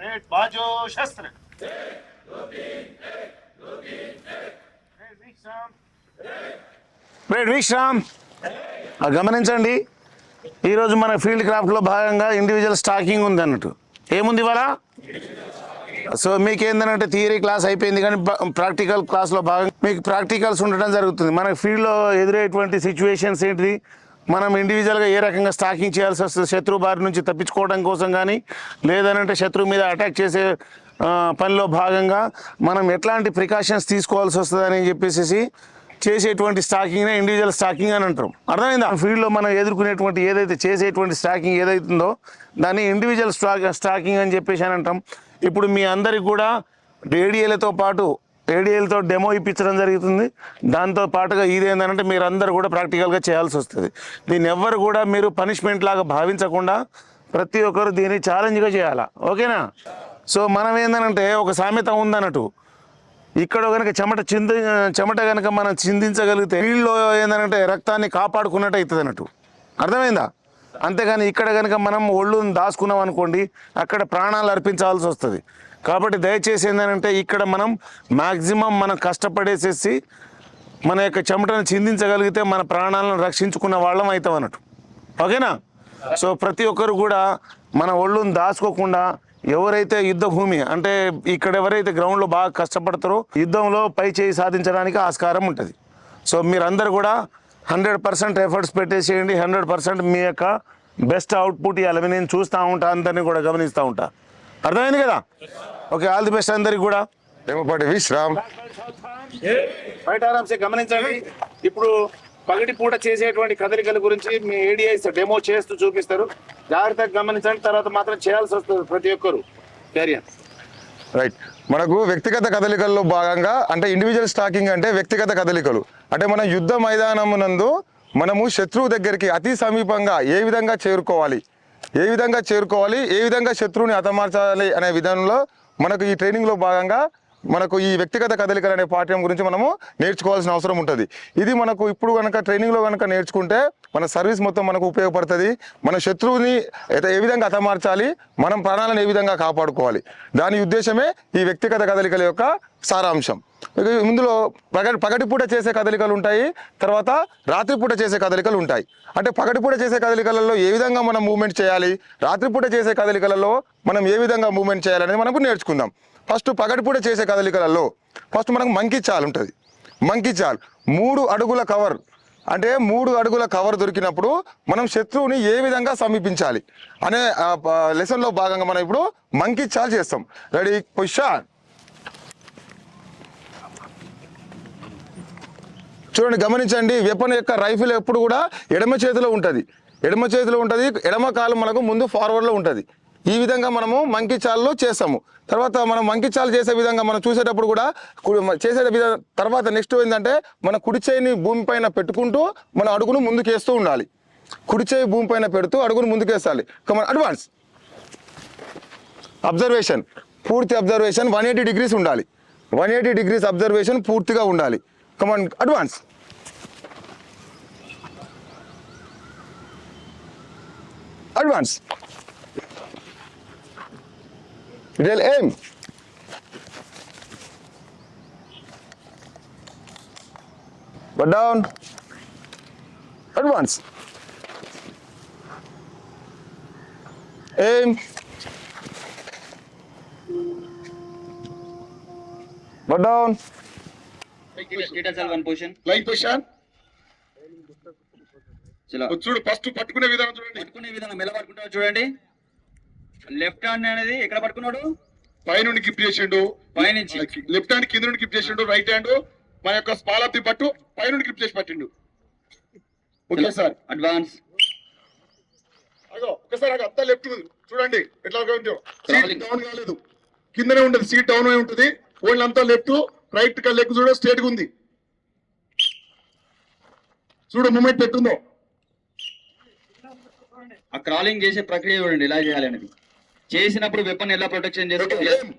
Red बाजो शस्त्र red विश्राम గమనించండి ఈరోజు మన ఫీల్డ్ క్రాఫ్ట్లో భాగంగా ఇండివిజువల్ స్టాకింగ్ ఉంది అన్నట్టు ఏముంది ఇవాళ సో మీకు ఏంటంటే థియరీ క్లాస్ అయిపోయింది కానీ ప్రాక్టికల్ క్లాస్లో భాగంగా మీకు ప్రాక్టికల్స్ ఉండడం జరుగుతుంది మన ఫీల్డ్లో ఎదురయ్యేటువంటి సిచ్యువేషన్స్ ఏంటిది మనం ఇండివిజువల్గా ఏ రకంగా స్టాకింగ్ చేయాల్సి వస్తుంది శత్రువు బారి నుంచి తప్పించుకోవడం కోసం కానీ లేదనంటే శత్రువు మీద అటాక్ చేసే పనిలో భాగంగా మనం ఎట్లాంటి ప్రికాషన్స్ తీసుకోవాల్సి వస్తుంది అని చెప్పేసి చేసేటువంటి స్టాకింగ్నే ఇండివిజువల్ స్టాకింగ్ అని అంటారు అర్థమైందా ఫీల్డ్లో మనం ఎదుర్కొనేటువంటి ఏదైతే చేసేటువంటి స్టాకింగ్ ఏదైతుందో దాన్ని ఇండివిజువల్ స్టాకింగ్ అని చెప్పేసి అని అంటాం ఇప్పుడు మీ అందరికి కూడా ఏడిఏలతో పాటు ఏడిఏలతో డెమో ఇప్పించడం జరుగుతుంది దాంతో పాటుగా ఇదేంటంటే మీరు అందరూ కూడా ప్రాక్టికల్గా చేయాల్సి వస్తుంది దీన్ని ఎవ్వరు కూడా మీరు పనిష్మెంట్ లాగా భావించకుండా ప్రతి ఒక్కరు దీన్ని ఛాలెంజ్గా చేయాలా ఓకేనా సో మనం ఏంటంటే ఒక సామెత ఉందన్నట్టు ఇక్కడ కనుక చెమట కనుక మనం చిందించగలిగితే ఫీల్డ్లో ఏంటంటే రక్తాన్ని కాపాడుకున్నట్టు అవుతుంది అన్నట్టు అర్థమైందా అంతేగాని ఇక్కడ కనుక మనం ఒళ్ళుని దాచుకున్నాం అనుకోండి అక్కడ ప్రాణాలు అర్పించాల్సి వస్తుంది కాబట్టి దయచేసి ఏంటంటే ఇక్కడ మనం మ్యాక్సిమం మనం కష్టపడేసేసి మన యొక్క చెమటను చిందించగలిగితే మన ప్రాణాలను రక్షించుకున్న వాళ్ళం అవుతాం అన్నట్టు ఓకేనా సో ప్రతి ఒక్కరు కూడా మన ఒళ్ళుని దాచుకోకుండా ఎవరైతే యుద్ధ భూమి అంటే ఇక్కడ ఎవరైతే గ్రౌండ్లో బాగా కష్టపడతారో యుద్ధంలో పై చేయి సాధించడానికి ఆస్కారం ఉంటుంది సో మీరందరూ కూడా 100% ఎఫర్ట్స్ పెట్టేసేయండి 100% మీ యొక్క బెస్ట్ అవుట్పుట్ ఇవ్వాలి నేను చూస్తూ ఉంటా అందరినీ కూడా గమనిస్తూ ఉంటా అర్థమైంది కదా ఓకే ఆల్ ది బెస్ట్ అందరికి కూడా డెమోపాటి విశ్రామ్ బయట ఆరాంసే గమనించండి ఇప్పుడు పగటి పూట చేసేటువంటి కదలికల గురించి మీ ఏడిఐస్ డెమో చేస్తూ చూపిస్తారు జాగ్రత్తగా గమనించండి తర్వాత మాత్రం చేయాల్సి వస్తుంది ప్రతి ఒక్కరు క్యారియర్ రైట్ మనకు వ్యక్తిగత కదలికల్లో భాగంగా అంటే ఇండివిజువల్ స్టాకింగ్ అంటే వ్యక్తిగత కదలికలు అంటే మనం యుద్ధ మైదానమునందు మనము శత్రువు దగ్గరికి అతి సమీపంగా ఏ విధంగా చేరుకోవాలి ఏ విధంగా శత్రువుని హతమార్చాలి అనే విధానంలో మనకు ఈ ట్రైనింగ్లో భాగంగా మనకు ఈ వ్యక్తిగత కదలికలు అనే పాఠ్యం గురించి మనము నేర్చుకోవాల్సిన అవసరం ఉంటుంది ఇది మనకు ఇప్పుడు కనుక ట్రైనింగ్లో కనుక నేర్చుకుంటే మన సర్వీస్ మొత్తం మనకు ఉపయోగపడుతుంది మన శత్రువుని ఏ విధంగా హతమార్చాలి మనం ప్రాణాలను ఏ విధంగా కాపాడుకోవాలి దాని ఉద్దేశమే ఈ వ్యక్తిగత కదలికల యొక్క సారాంశం ఇందులో పగటిపూట చేసే కదలికలు ఉంటాయి తర్వాత రాత్రిపూట చేసే కదలికలు ఉంటాయి అంటే పగటిపూట చేసే కదలికలలో ఏ విధంగా మనం మూవ్మెంట్ చేయాలి రాత్రిపూట చేసే కదలికలలో మనం ఏ విధంగా మూవ్మెంట్ చేయాలనేది మనకు నేర్చుకుందాం ఫస్ట్ పగటిపూట చేసే కదలికలలో ఫస్ట్ మనకు మంకీ చాల్ ఉంటుంది మంకీ చాల్ 3 అడుగుల కవర్ అంటే 3 అడుగుల కవర్ దొరికినప్పుడు మనం శత్రువుని ఏ విధంగా సమీపించాలి అనే లెసన్లో భాగంగా మనం ఇప్పుడు మంకీ చాల్ చేస్తాం రెడీ పొజిషన్ చూడండి గమనించండి వెపన్ యొక్క రైఫిల్ ఎప్పుడు కూడా ఎడమ చేతిలో ఉంటుంది ఎడమ కాలు మనకు ముందు ఫార్వర్డ్లో ఉంటుంది ఈ విధంగా మనము మంకీ చాల్లో చేస్తాము తర్వాత మనం మంకీ చాల్ చేసే విధంగా మనం చూసేటప్పుడు కూడా తర్వాత నెక్స్ట్ ఏంటంటే మన కుడి చేయిని భూమిపైన పెట్టుకుంటూ మన అడుగును ముందుకేస్తూ ఉండాలి కుడి చేయి భూమిపైన పెడుతూ అడుగును ముందుకేస్తాలి కమన్ అడ్వాన్స్ అబ్జర్వేషన్ పూర్తి అబ్జర్వేషన్ 180 degrees ఉండాలి 180 degrees అబ్జర్వేషన్ పూర్తిగా ఉండాలి come on advance advance Real aim. But down. Advance. Aim. But down. One position. Line position. చూడు ఫస్ట్ పట్టుకునే విధానం చూడండి లెఫ్ట్ హ్యాండ్ అనేది ఎక్కడ పట్టుకున్నాడు పైనుండి గిఫ్ట్ చేసిండు పైనుంచి లెఫ్ట్ హ్యాండ్ కింద నుండి గిఫ్ట్ చేసిండు రైట్ హ్యాండ్ మన యొక్క స్పాల్ ఆఫ్ ది పట్టు పైనుండి గిఫ్ట్ చేసి పట్టిండు ఓకే సార్ అడ్వాన్స్ ఒకసారి అంతా లెఫ్ట్ చూడండి ఎట్లా డౌన్ కాలేదు కిందనే ఉంటుంది సీట్ డౌన్ అయి ఉంటుంది ఓన్లీ అంతా లెఫ్ట్ రైట్ లెగ్ చూడ స్ట్రేట్ గా ఉంది చూడు మూమెంట్ పెట్టుందో ఆ క్రాలింగ్ చేసే ప్రక్రియ చూడండి ఎలా చేయాలి అనేది చేసినప్పుడు వెపన్ ఎలా ప్రొటెక్షన్ చేసుకోవాలి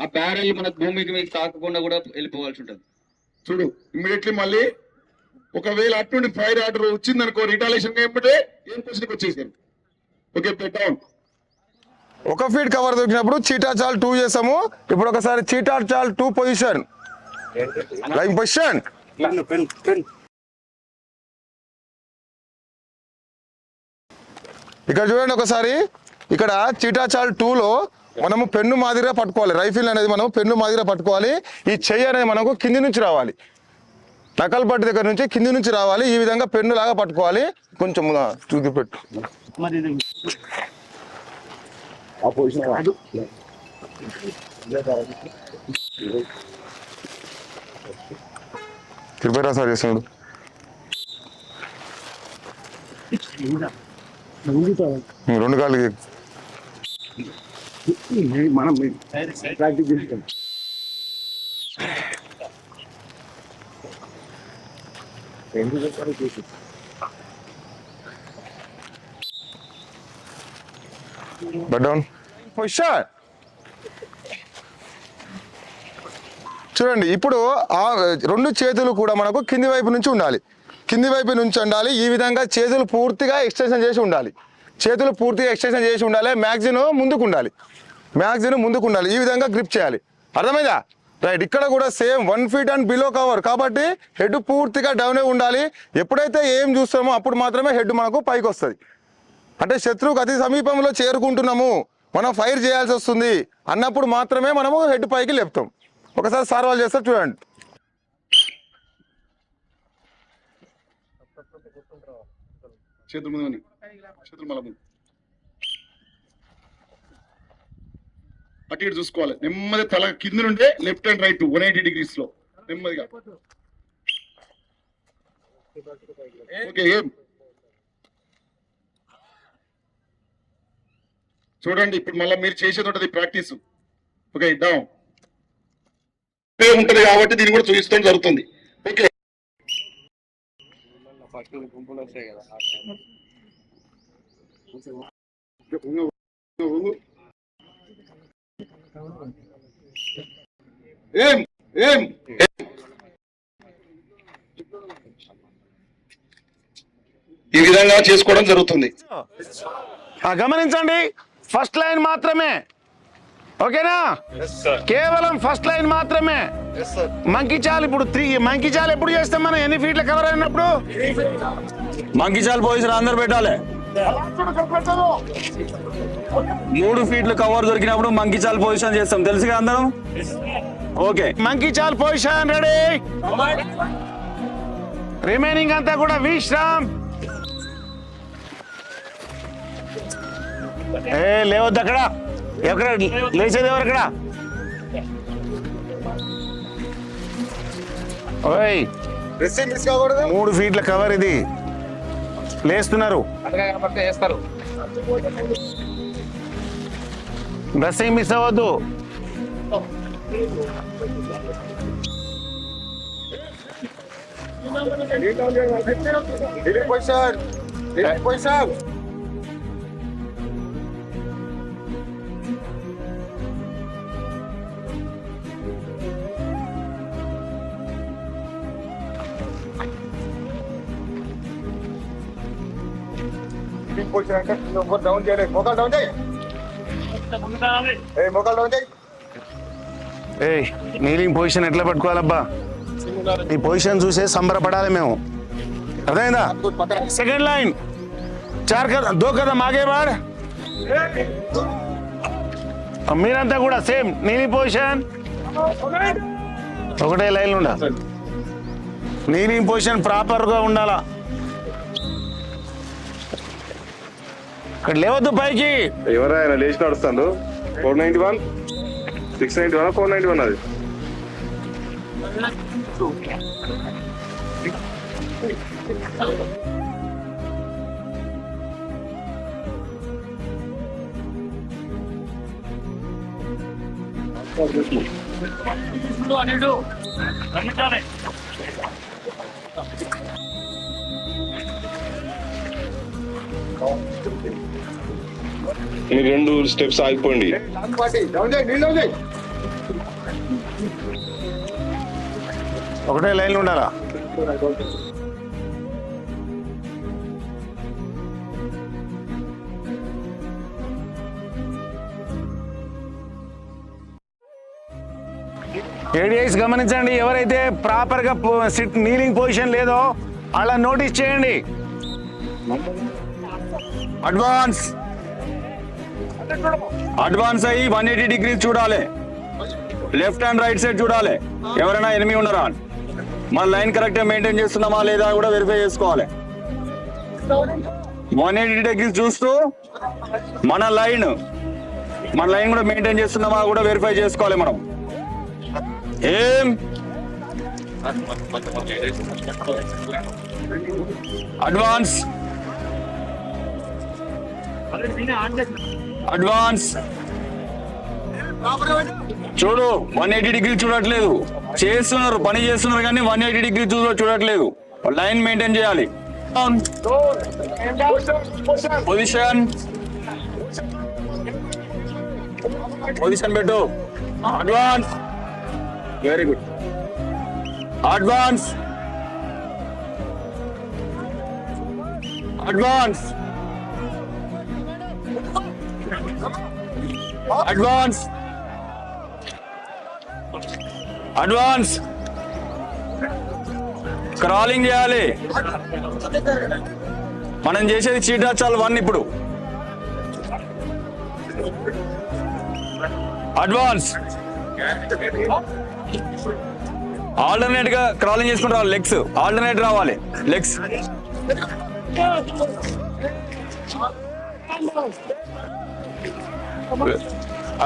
ఆ బ్యారెల్ మనకు భూమికి మీకు తాకకుండా కూడా వెళ్ళిపోవాల్సి ఉంటుంది చూడు ఇమ్మీడియట్లీ మళ్ళీ ఒకవేళ అటువంటి ఫైర్ ఆర్డర్ వచ్చింది అనుకో రిటాలియేషన్ ఏమిటే ఏం పొజిషన్కి వచ్చేసారు ఓకే డౌన్ ఒక ఫీట్ కవర్ దొరికినప్పుడు చీటా చాల్ 2 చేసాము. ఇప్పుడు ఒకసారి చీటా చాల్ 2 పొజిషన్ లైన్ పొజిషన్. ఇక్కడ చూడండి ఒకసారి, ఇక్కడ చీటా చాల్ 2లో మనము పెన్ను మాదిరిగా పట్టుకోవాలి. రైఫిల్ అనేది మనం పెన్ను మాదిరిగా పట్టుకోవాలి. ఈ చెయ్యి అనేది మనకు కింది నుంచి రావాలి, నకల్ పట్టి దగ్గర నుంచి కింది నుంచి రావాలి. ఈ విధంగా పెన్ను లాగా పట్టుకోవాలి. కొంచెం చూసి పెట్టు. ప్రిపేర్ సార్ చేస్తున్నాడు. రెండు కాళ్ళు మనం ప్రాక్టీస్ చేస్తాం. But down position. చూడండి ఇప్పుడు ఆ రెండు చేతులు కూడా మనకు కింది వైపు నుంచి ఉండాలి, కింది వైపు నుంచి ఉండాలి. ఈ విధంగా చేతులు పూర్తిగా ఎక్స్టెన్షన్ చేసి ఉండాలి, చేతులు పూర్తిగా ఎక్స్టెన్షన్ చేసి ఉండాలి. మ్యాగ్జిన్ ముందుకు ఉండాలి, మ్యాగ్జిన్ ముందుకు ఉండాలి. ఈ విధంగా గ్రిప్ చేయాలి. అర్థమైందా? రైట్. ఇక్కడ కూడా same 1 feet and below cover కాబట్టి హెడ్ పూర్తిగా డౌనే ఉండాలి. ఎప్పుడైతే ఏం చూస్తామో అప్పుడు మాత్రమే హెడ్ మనకు పైకి వస్తుంది. అంటే శత్రువుకు అతి సమీపంలో చేరుకుంటున్నాము, మనం ఫైర్ చేయాల్సి వస్తుంది అన్నప్పుడు మాత్రమే మనము హెడ్ పైకి లేపుతాం. ఒకసారి సార్ వాళ్ళు చేస్తారు చూడండి. చేతులు ముందు, చేతులు మళ్ళీ ముందు, అటు ఇటు చూసుకోవాలి. నెమ్మది తల కింద నుండే లెఫ్ట్ అండ్ రైట్ 180 degrees లో నెమ్మదిగా. ఓకే, ఏం చూడండి. ఇప్పుడు మళ్ళీ మీరు చేసేది ఉంటుంది ప్రాక్టీస్. ఓకే, డౌన్ ఉంటది కాబట్టి దీన్ని కూడా చూపిస్తాం జరుగుతుంది. ఓకే, ఏం ఏం ఈ విధంగా చేసుకోవడం జరుగుతుంది. గమనించండి, ఫస్ట్ లైన్ మాత్రమే. ఓకేనా? కేవలం ఫస్ట్ లైన్ మాత్రమే. మంకీ చాల్ ఇప్పుడు 3. మంకీ చాల్ ఎప్పుడు చేస్తాం మనం? ఎన్ని ఫీట్ల కవర్ అయినప్పుడు మంకీ చాల్ పొజిషన్ అందరు పెట్టాలి. 3 feet కవర్ దొరికినప్పుడు మంకీ చాల్ పొజిషన్ చేస్తాం, తెలుసుగా అందరం? ఓకే, మంకీ చాల్ పొజిషన్ రెడీ. రిమైనింగ్ అంతా కూడా విశ్రామ్. లేవద్దు అక్కడ. ఎక్కడ లేచేది ఎవరు అక్కడ? ఓయ్, 3 feet కవర్ ఇది. లేస్తున్నారు, డ్రెస్సింగ్ మిస్ అవ్వద్దు. డౌన్ చేయలేదు, మోకాలు డౌన్ చేయి, మోకాలు డౌన్ చేయి. నీలింగ్ పొజిషన్ ఎట్లా పట్టుకోవాలబ్బా? ఈ పొజిషన్ చూసే సంబరపడాలి మేము. అర్థమైందా? సెకండ్ లైన్ 4 కదం 2 కదం ఆగే బాడ్. మీరంతా కూడా సేమ్ నీలింగ్ పొజిషన్, ఒకటే లైన్ ఉండాలి. నీలింగ్ పొజిషన్ ప్రాపర్గా ఉండాలా. ఇక్కడ లేవద్దు పైకి. ఎవరైనా లేచి నడుస్తాడు. 491 691 491 అది. మీరు 2 steps ఆగిపోండి. ఒకటే లైన్లో ఉండాలా. ఏడిఐస్ గమనించండి, ఎవరైతే ప్రాపర్గా సిట్ నీలింగ్ పొజిషన్ లేదో అలా నోటీస్ చేయండి. అడ్వాన్స్ అడ్వాన్స్ అయ్యి 180 డిగ్రీస్ చూడాలి. లెఫ్ట్ అండ్ రైట్ సైడ్ చూడాలి. ఎవరైనా ఎనిమి ఉన్నారా అని. మన లైన్ కరెక్ట్ మెయింటైన్ చేస్తున్నామా లేదా కూడా వెరిఫై చేసుకోవాలి. 180 డిగ్రీస్ చూస్తూ మన లైన్ కూడా మెయింటైన్ చేస్తున్నామా కూడా వెరిఫై చేసుకోవాలి మనం. ఏం అడ్వాన్స్ అడ్వాన్స్ చూడు, 180 డిగ్రీ చూడట్లేదు. చేస్తున్నారు, పని చేస్తున్నారు కానీ 180 డిగ్రీ చూడట్లేదు. లైన్ మెయింటైన్ చేయాలి. పొజిషన్ పెట్టు. Advance, very good. Advance advance advance advance crawling చేయాలి. మనం చేసేది చీటా చాలు 1 ఇప్పుడు. అడ్వాన్స్ ఆల్టర్నేట్ గా క్రాలింగ్ చేసుకుంటూ రావాలి. లెగ్స్ ఆల్టర్నేట్ రావాలి. లెగ్స్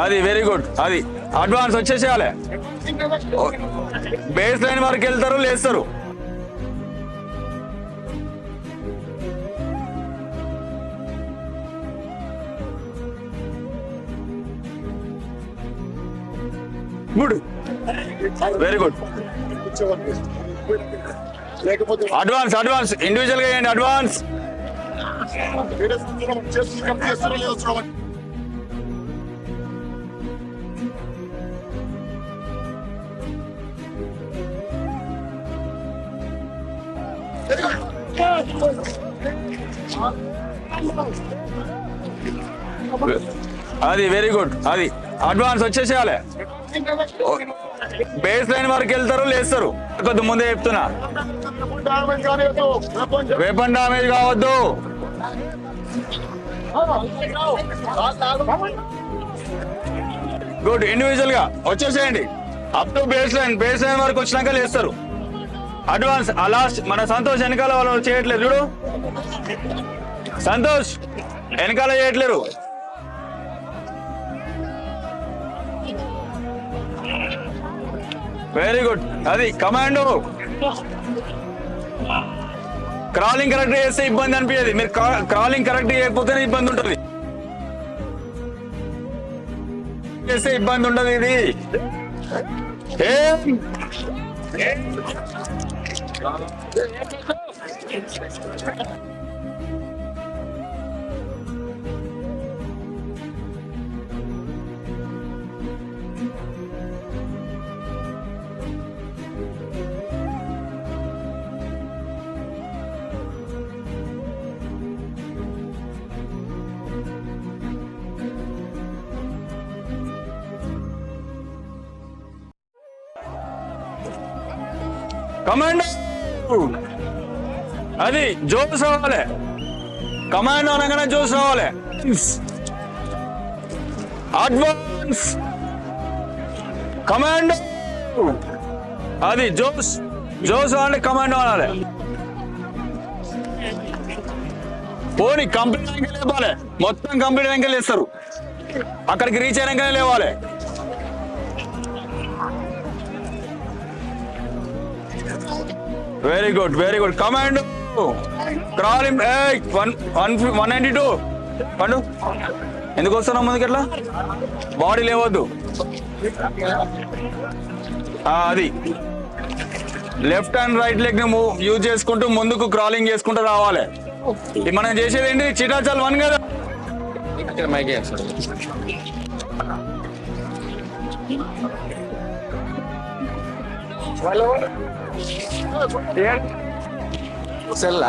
అది వెరీ గుడ్. అది అడ్వాన్స్ వచ్చేసేయాలి. బేస్ లైన్ వరకు వెళ్తారు, లేస్తారు. Good, very good. Advance advance individual గా చేయండి. అడ్వాన్స్ అది వెరీ గుడ్. అది అడ్వాన్స్ వచ్చేసేయాలి. బేస్ లైన్ వరకు వెళ్తారు, లేస్తారు. కొద్ది ముందే చెప్తున్నా, వెపన్ డామేజ్ కావద్దు. గుడ్. ఇండివిజువల్ గా వచ్చేసేయండి. అప్ టు బేస్ లైన్ వరకు వచ్చినాక లేస్తారు. అడ్వాన్స్. లాస్ట్ మన సంతోష్ వెనకాల వాళ్ళు చేయట్లేదు చూడు. సంతోష్ వెనకాల చేయట్లేరు. Very good. అది కమాండో. క్రాలింగ్ కరెక్ట్ చేస్తే ఇబ్బంది అనిపించేది. మీరు క్రాలింగ్ కరెక్ట్ చేయకపోతేనే ఇబ్బంది ఉంటుంది. చేస్తే ఇబ్బంది ఉండదు. ఇది కమాండో. అది జోస్ రావాలి. కమాండో అనగానే జోస్ రావాలి. Advance commando. అది జోస్ అంటే కమాండో అనాలి. పోనీ కంప్లీట్ అయినాక లేపాలి. మొత్తం కంప్లీట్ అయినాక లేస్తారు. అక్కడికి రీచ్ అయినాకనే లేవాలి. Very good, very good. Command crawling 192. పండు ఎందుకు వస్తున్నావు ముందుకు? ఎట్లా బాడీ లేవద్దు. అది లెఫ్ట్ అండ్ రైట్ లెగ్ ని యూజ్ చేసుకుంటూ ముందుకు క్రాలింగ్ చేసుకుంటూ రావాలి. మనం చేసేది ఏంటి? చీటా చాలు 1 కదా. సెల్